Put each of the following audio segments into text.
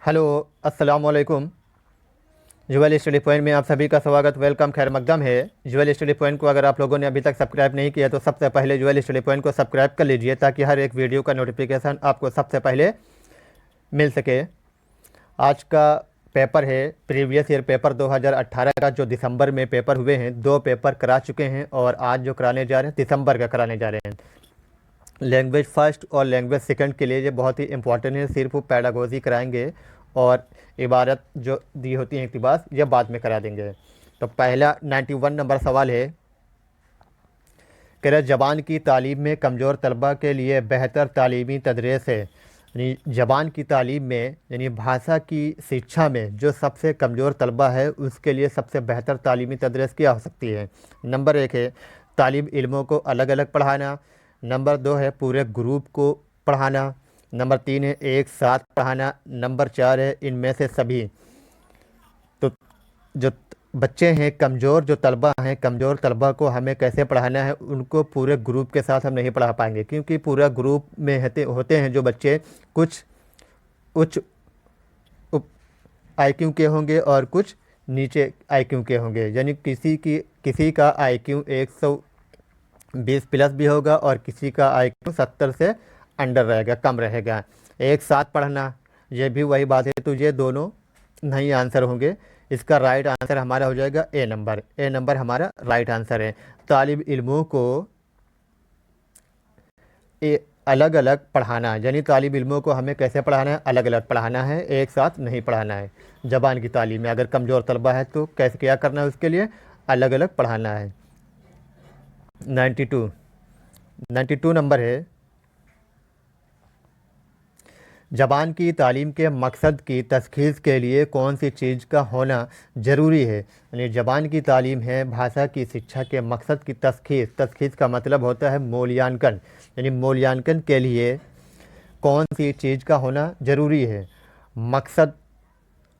Hello, अस्सलाम वालेकुम। Jewel study point में आप सभी का स्वागत, वेलकम, खैर मकदम है। ज्वेल स्टडी पॉइंट को अगर आप लोगों ने अभी तक सब्सक्राइब नहीं किया तो सबसे पहले ज्वेल स्टडी पॉइंट को सब्सक्राइब कर लीजिए ताकि हर एक वीडियो का नोटिफिकेशन आपको सबसे पहले मिल सके। आज का पेपर है प्रीवियस ईयर पेपर 2018 का, जो दिसंबर में पेपर हुए हैं। 2 पेपर करा चुके हैं और आज जो कराने जा रहे हैं दिसंबर का कराने जा रहे हैं। लैंग्वेज फर्स्ट और लैंग्वेज सेकंड के लिए ये बहुत ही इंपॉर्टेंट है। सिर्फ पैडागोजी कराएंगे और इबारत जो दी होती है इक़्तिबास, ये बाद में करा देंगे। तो पहला 91 नंबर सवाल है, कह रहे ज़बान की तालीम में कमज़ोर तलबा के लिए बेहतर तालीमी तदरीस है। यानी ज़बान की तालीम में, यानी भाषा की शिक्षा में जो सबसे कमज़ोर तलबा है उसके लिए सबसे बेहतर तालीमी तदरीस क्या हो सकती है। नंबर 1 है तालिब इल्मों को अलग अलग पढ़ाना। नंबर 2 है पूरे ग्रुप को पढ़ाना। नंबर 3 है एक साथ पढ़ाना। नंबर 4 है इनमें से सभी। तो जो बच्चे हैं कमज़ोर, जो तलबा हैं, कमज़ोर तलबा को हमें कैसे पढ़ाना है, उनको पूरे ग्रुप के साथ हम नहीं पढ़ा पाएंगे, क्योंकि पूरा ग्रुप में होते हैं जो बच्चे कुछ उच्च IQ के होंगे और कुछ नीचे IQ के होंगे। यानी किसी का IQ 120 प्लस भी होगा और किसी का IQ 70 से अंडर रहेगा, कम रहेगा। एक साथ पढ़ना, ये भी वही बात है। तो ये दोनों नहीं आंसर होंगे। इसका राइट आंसर हमारा हो जाएगा ए नंबर। ए नंबर हमारा राइट आंसर है। तालिब इल्मों को अलग अलग पढ़ाना, यानी तालिब इल्मों को हमें कैसे पढ़ाना है, अलग अलग पढ़ाना है, एक साथ नहीं पढ़ाना है। ज़बान की तालीम में अगर कमज़ोर तलबा है तो कैसे क्या करना है, उसके लिए अलग अलग पढ़ाना है। 92 नंबर है, ज़बान की तालीम के मकसद की तशख़ीस के लिए कौन सी चीज़ का होना ज़रूरी है। यानी ज़बान की तालीम है भाषा की शिक्षा के मकसद की तशख़ीस का मतलब होता है मूल्यांकन। यानी मूल्यांकन के लिए कौन सी चीज़ का होना ज़रूरी है, मकसद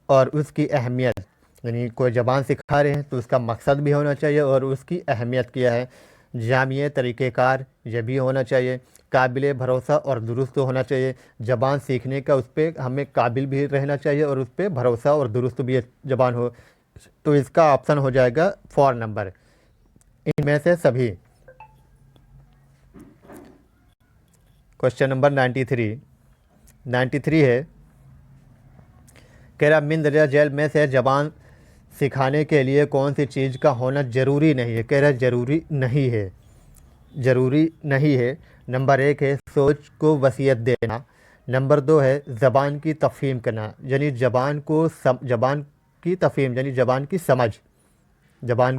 और उसकी अहमियत। यानी कोई ज़बान सिखा रहे हैं तो उसका मकसद भी होना चाहिए और उसकी अहमियत क्या है। जामिया तरीक़ेकार यह भी होना चाहिए। काबिल भरोसा और दुरुस्त होना चाहिए। ज़बान सीखने का उस पर हमें काबिल भी रहना चाहिए और उस पर भरोसा और दुरुस्त भी ज़बान हो। तो इसका ऑप्शन हो जाएगा 4 नंबर, इनमें से सभी। क्वेश्चन नंबर 93 है, कह रहा मंदरजा जेल में से ज़बान सिखाने के लिए कौन सी चीज़ का होना ज़रूरी नहीं है। कह रहा ज़रूरी नहीं है। नंबर 1 है सोच को वसीयत देना। नंबर 2 है ज़बान की तफ़हीम करना, यानी ज़बान की तफ़हीम यानी ज़बान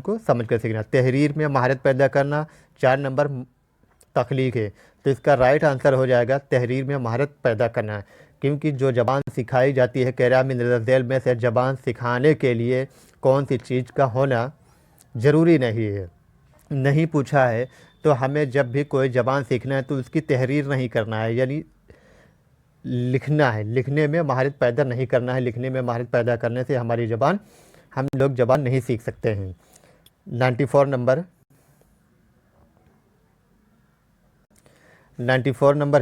को समझ कर सीखना। तहरीर में महारत पैदा करना। 4 नंबर तख्लीक है। तो इसका राइट आंसर हो जाएगा तहरीर में महारत पैदा करना, क्योंकि जो ज़बान सिखाई जाती है, कह रहा मंदरजा जेल में से ज़बान सिखाने के लिए कौन सी चीज़ का होना ज़रूरी नहीं पूछा है। तो हमें जब भी कोई ज़बान सीखना है तो उसकी तहरीर नहीं करना है, यानी लिखना है। लिखने में महारत पैदा नहीं करना है। लिखने में महारत पैदा करने से हम लोग ज़बान नहीं सीख सकते हैं। 94 नंबर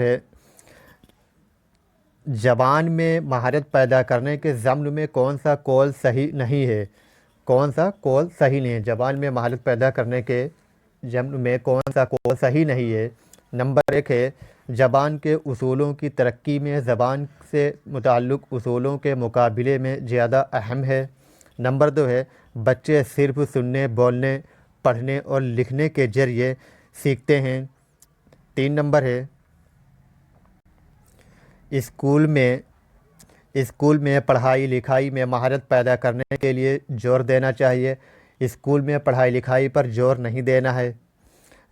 है, ज़बान में महारत पैदा करने के ज़म्न में कौन सा कौल सही नहीं है। ज़बान में महारत पैदा करने के ज़म्न में कौन सा कौल सही नहीं है। नंबर 1 है ज़बान के उसूलों की तरक्की में ज़बान से मुताल्लिक़ उसूलों के मुकाबले में ज़्यादा अहम है। नंबर 2 है बच्चे सिर्फ़ सुनने, बोलने, पढ़ने और लिखने के ज़रिए सीखते हैं। 3 नंबर है स्कूल में पढ़ाई लिखाई में महारत पैदा करने के लिए ज़ोर देना चाहिए। स्कूल में पढ़ाई लिखाई पर ज़ोर नहीं देना है।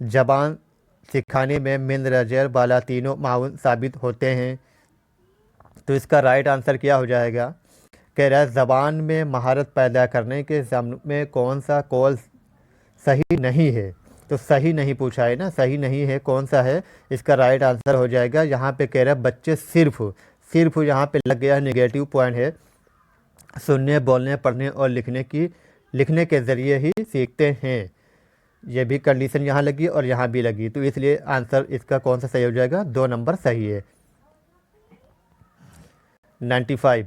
ज़बान सिखाने में मंदरजा जेल बाला तीनों माउन साबित होते हैं। तो इसका राइट आंसर क्या हो जाएगा। कह रहा है ज़बान में महारत पैदा करने के ज़म्न में कौन सा कौल सही नहीं है। तो सही नहीं पूछा है ना, सही नहीं है कौन सा है। इसका राइट आंसर हो जाएगा, यहाँ पे कह रहा है बच्चे सिर्फ यहाँ पे लग गया नेगेटिव पॉइंट है। सुनने, बोलने, पढ़ने और लिखने के ज़रिए ही सीखते हैं। ये भी कंडीशन यहाँ लगी और यहाँ भी लगी, तो इसलिए आंसर इसका कौन सा सही हो जाएगा। 2 नंबर सही है। 95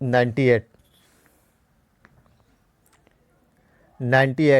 98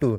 2۔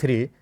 3